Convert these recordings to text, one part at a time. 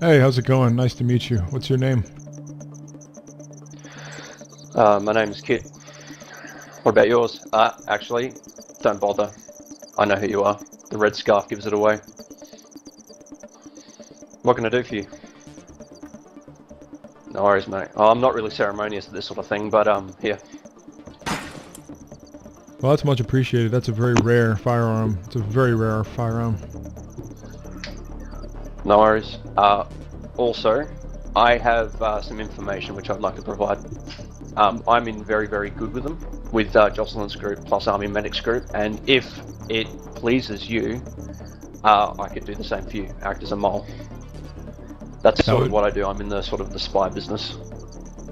Hey, how's it going? Nice to meet you. What's your name? My name's Kit. What about yours? Actually, don't bother. I know who you are. The red scarf gives it away. What can I do for you? No worries, mate. Oh, I'm not really ceremonious at this sort of thing, but here. Well, that's much appreciated. That's a very rare firearm. It's a very rare firearm. No worries. Also, I have some information which I'd like to provide. I'm in very, very good with them, with Jocelyn's group plus Army Medic's group, and if it pleases you, I could do the same for you, act as a mole. That's sort of what I do. I'm in the sort of the spy business.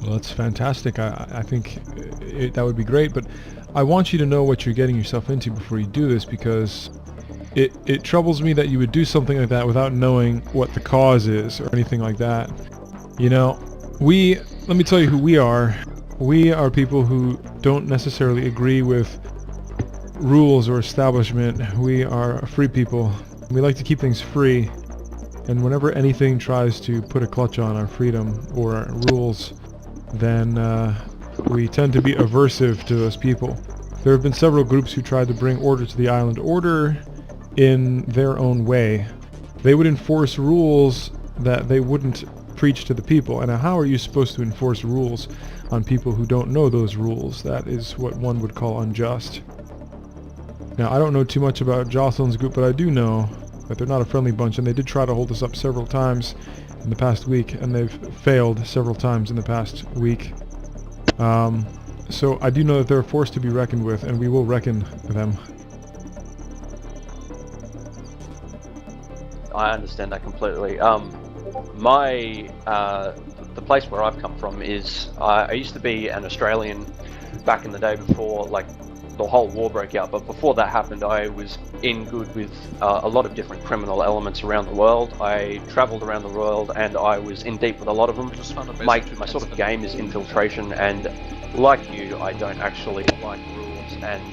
Well, that's fantastic. I think that would be great, but I want you to know what you're getting yourself into before you do this, because it troubles me that you would do something like that without knowing what the cause is or anything like that. You know, let me tell you who we are. We are people who don't necessarily agree with rules or establishment. We are free people. We like to keep things free. And whenever anything tries to put a clutch on our freedom or our rules, then we tend to be aversive to those people. There have been several groups who tried to bring order to the island. Order in their own way. They would enforce rules that they wouldn't preach to the people. And how are you supposed to enforce rules on people who don't know those rules? That is what one would call unjust. Now, I don't know too much about Jocelyn's group, but I do know that they're not a friendly bunch, and they did try to hold us up several times in the past week, and they've failed several times in the past week. So I do know that they're a force to be reckoned with, and we will reckon them. I understand that completely. The place where I've come from is I used to be an Australian back in the day before like the whole war broke out, but before that happened I was in good with a lot of different criminal elements around the world. I travelled around the world and I was in deep with a lot of them. My sort of game is infiltration, and like you, I don't actually like rules, and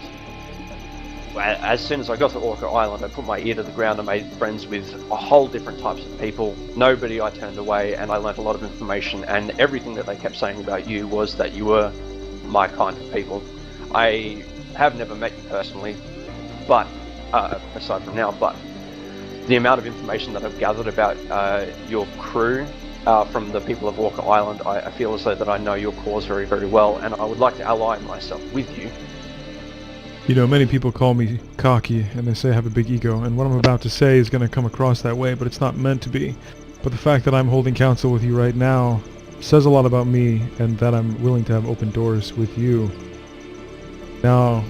as soon as I got to Orca Island, I put my ear to the ground and made friends with a whole different types of people. Nobody I turned away, and I learnt a lot of information, and everything that they kept saying about you was that you were my kind of people. I have never met you personally, but aside from now, but the amount of information that I've gathered about your crew from the people of Orca Island, I feel as though that I know your cause very, very well, and I would like to ally myself with you. You know, many people call me cocky, and they say I have a big ego, and what I'm about to say is going to come across that way, but it's not meant to be. But the fact that I'm holding counsel with you right now says a lot about me, and that I'm willing to have open doors with you. Now,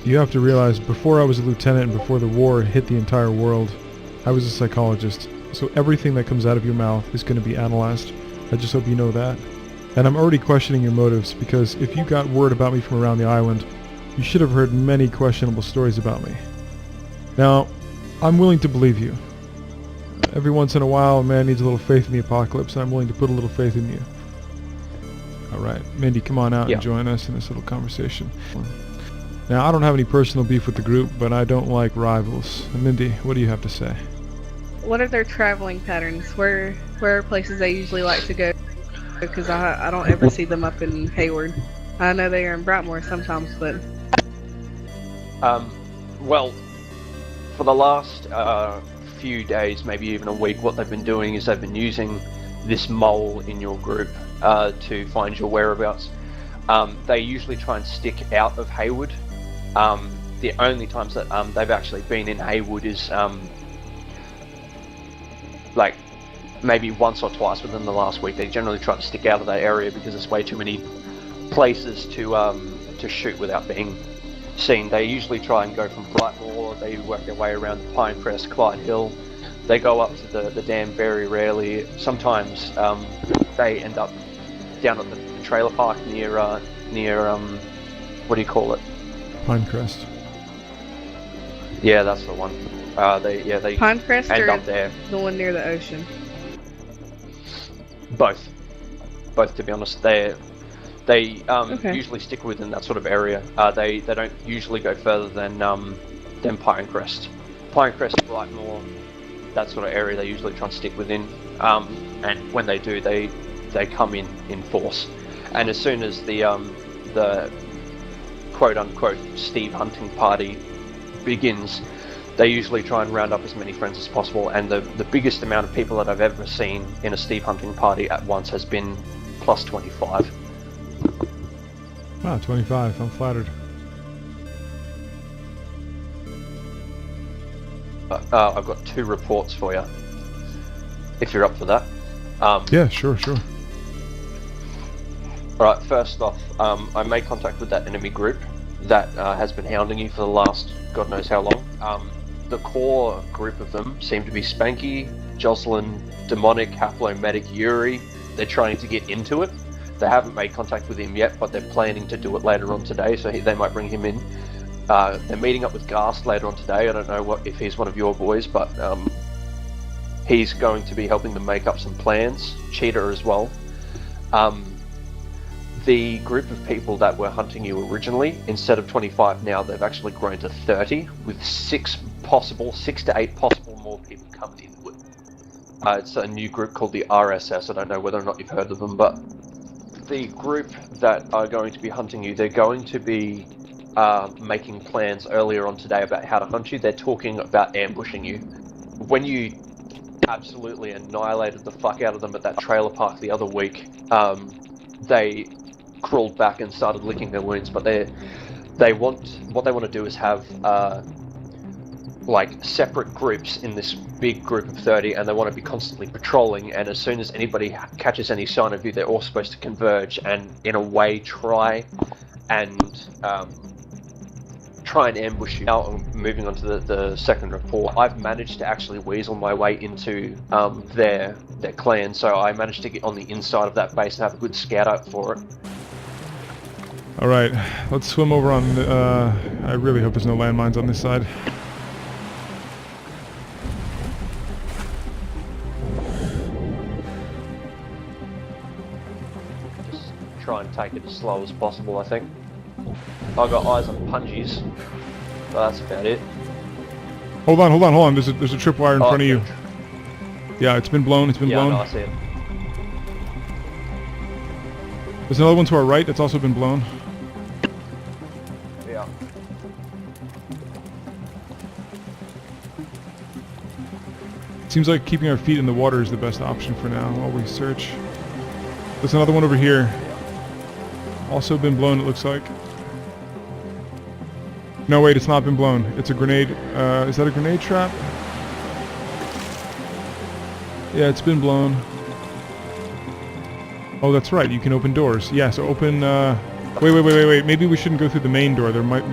you have to realize, before I was a lieutenant and before the war hit the entire world, I was a psychologist. So everything that comes out of your mouth is going to be analyzed. I just hope you know that. And I'm already questioning your motives, because if you got word about me from around the island, you should have heard many questionable stories about me. Now, I'm willing to believe you. Every once in a while, a man needs a little faith in the apocalypse, and I'm willing to put a little faith in you. Alright, Mindy, come on out and join us in this little conversation. Now, I don't have any personal beef with the group, but I don't like rivals. Mindy, what do you have to say? What are their traveling patterns? Where are places they usually like to go? Because I don't ever see them up in Hayward. I know they are in Brightmoor sometimes, but... Well, for the last few days, maybe even a week, what they've been doing is they've been using this mole in your group to find your whereabouts. They usually try and stick out of Hayward. The only times that they've actually been in Hayward is like maybe once or twice within the last week. They generally try to stick out of that area because there's way too many places to shoot without being seen. They usually try and go from Brightmoor. They work their way around Pinecrest, Clyde Hill. They go up to the dam very rarely. Sometimes they end up down at the trailer park near what do you call it? Pinecrest. Yeah, that's the one. They Pinecrest end or up there. the one near the ocean? Both, to be honest. They usually stick within that sort of area. They don't usually go further than Pinecrest. Pinecrest, Brightmoor, that sort of area they usually try and stick within. And when they do, they come in force. And as soon as the quote-unquote Steve hunting party begins, they usually try and round up as many friends as possible, and the biggest amount of people that I've ever seen in a Steve hunting party at once has been plus 25. Wow, 25. I'm flattered. I've got 2 reports for you, if you're up for that. Yeah, sure. Alright, first off, I made contact with that enemy group that has been hounding you for the last God knows how long. The core group of them seem to be Spanky, Jocelyn, Demonic, Haplomedic, Yuri. They're trying to get into it. They haven't made contact with him yet, but they're planning to do it later on today, so they might bring him in. They're meeting up with Ghast later on today. I don't know if he's one of your boys, but he's going to be helping them make up some plans. Cheetah as well. The group of people that were hunting you originally, instead of 25 now, they've actually grown to 30, with 6 to 8 possible more people coming into it. It's a new group called the RSS. I don't know whether or not you've heard of them, but the group that are going to be hunting you, they're going to be making plans earlier on today about how to hunt you. They're talking about ambushing you. When you absolutely annihilated the fuck out of them at that trailer park the other week, they crawled back and started licking their wounds, but what they want to do is have like separate groups in this big group of 30, and they want to be constantly patrolling, and as soon as anybody catches any sign of you, they're all supposed to converge and in a way try and ambush you. Now, moving on to the second report, I've managed to actually weasel my way into their clan, so I managed to get on the inside of that base and have a good scout out for it. Alright, let's swim over on the, I really hope there's no landmines on this side. Just try and take it as slow as possible, I think. I've got eyes on pungies, but that's about it. Hold on, there's a tripwire in front of you. Yeah, it's been blown, blown. Yeah, no, I see it. There's another one to our right that's also been blown. Yeah. Seems like keeping our feet in the water is the best option for now while we search. There's another one over here. Also been blown, it looks like. No, wait, it's not been blown. It's a grenade. Is that a grenade trap? Yeah, it's been blown. Oh, that's right. You can open doors. Yeah, so open... Wait. Maybe we shouldn't go through the main door. There might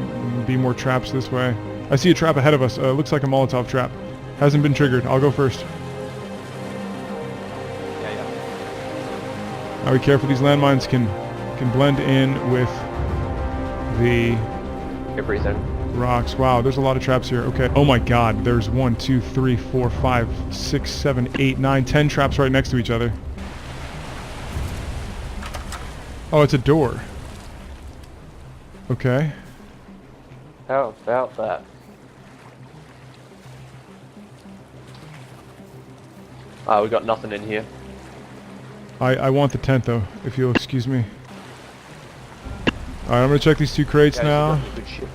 be more traps this way. I see a trap ahead of us. Looks like a Molotov trap. Hasn't been triggered. I'll go first. Yeah. Now be careful. These landmines can blend in with the... everything. Rocks. Wow, there's a lot of traps here. Okay. Oh my god, there's 1, 2, 3, 4, 5, 6, 7, 8, 9, 10 traps right next to each other. Oh, it's a door. Okay. How about that? We got nothing in here. I want the tent though, if you'll excuse me. Alright, I'm gonna check these 2 crates now. Good shit.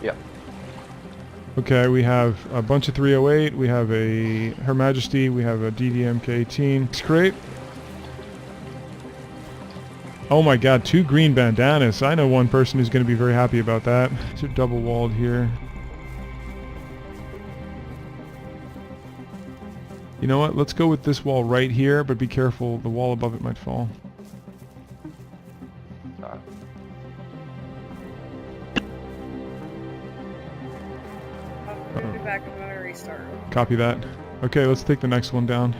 Yep. Okay, we have a bunch of 308, we have a Her Majesty, we have a DDMK-18. Next crate. Oh my god, 2 green bandanas. I know one person who's going to be very happy about that. These are double walled here. You know what, let's go with this wall right here, but be careful, the wall above it might fall. I'll be back when I restart. Copy that. Okay, let's take the next one down.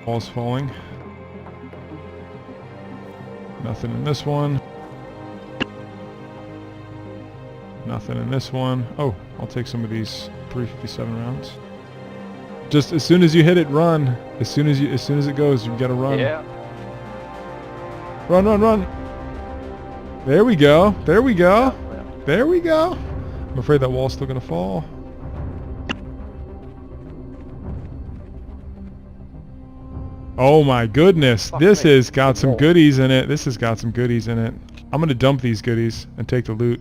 Wall's falling. Nothing in this one. Nothing in this one. Oh, I'll take some of these 357 rounds. Just as soon as you hit it, run. As soon as it goes, you gotta run. Yeah. Run, run, run. There we go. There we go. Yeah. There we go. I'm afraid that wall's still gonna fall. Oh my goodness. Fuck This me. has got some Wall. goodies in it. This has got some goodies in it. I'm gonna dump these goodies and take the loot.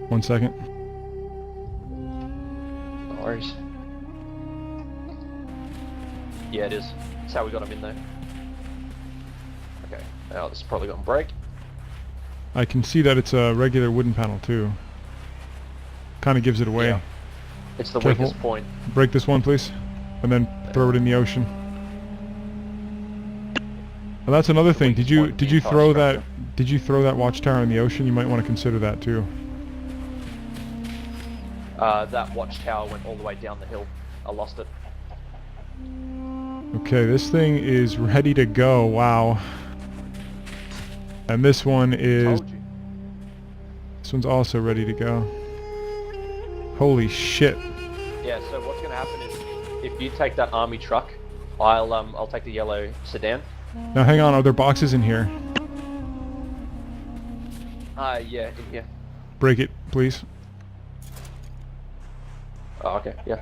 1 second. No worries. Yeah, it is. That's how we got him in there. Okay. Now this is probably gonna break. I can see that it's a regular wooden panel too. Kind of gives it away. Yeah. It's the Careful. weakest point. Break this one, please, and then throw it in the ocean. Well, that's another thing. weakest Did you point in the entire throw that? structure. Did you throw that watchtower in the ocean? You might want to consider that too. That watchtower went all the way down the hill. I lost it. Okay, this thing is ready to go. Wow. And this one is. Told you. This one's also ready to go. Holy shit. Yeah, so what's gonna happen is if you take that army truck, I'll take the yellow sedan. Now hang on. Are there boxes in here? Yeah, in here. Break it, please. Oh, okay, yeah.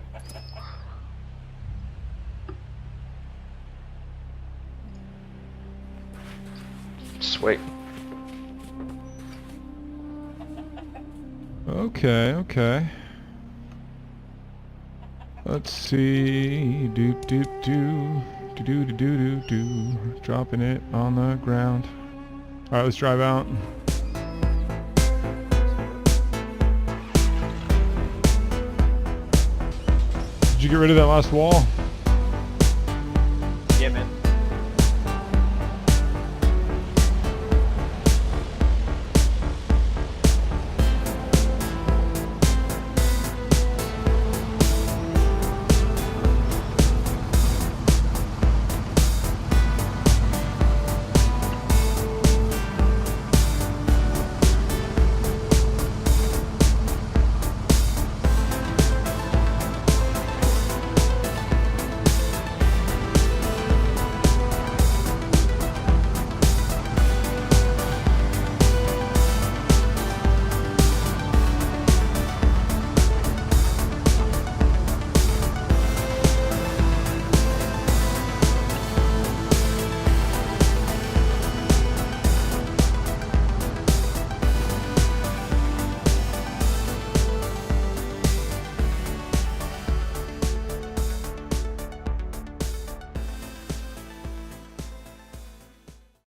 Sweet. Okay, okay. Let's see. Doop doop doo. Do do do do do do. Dropping it on the ground. Alright, let's drive out. Did you get rid of that last wall?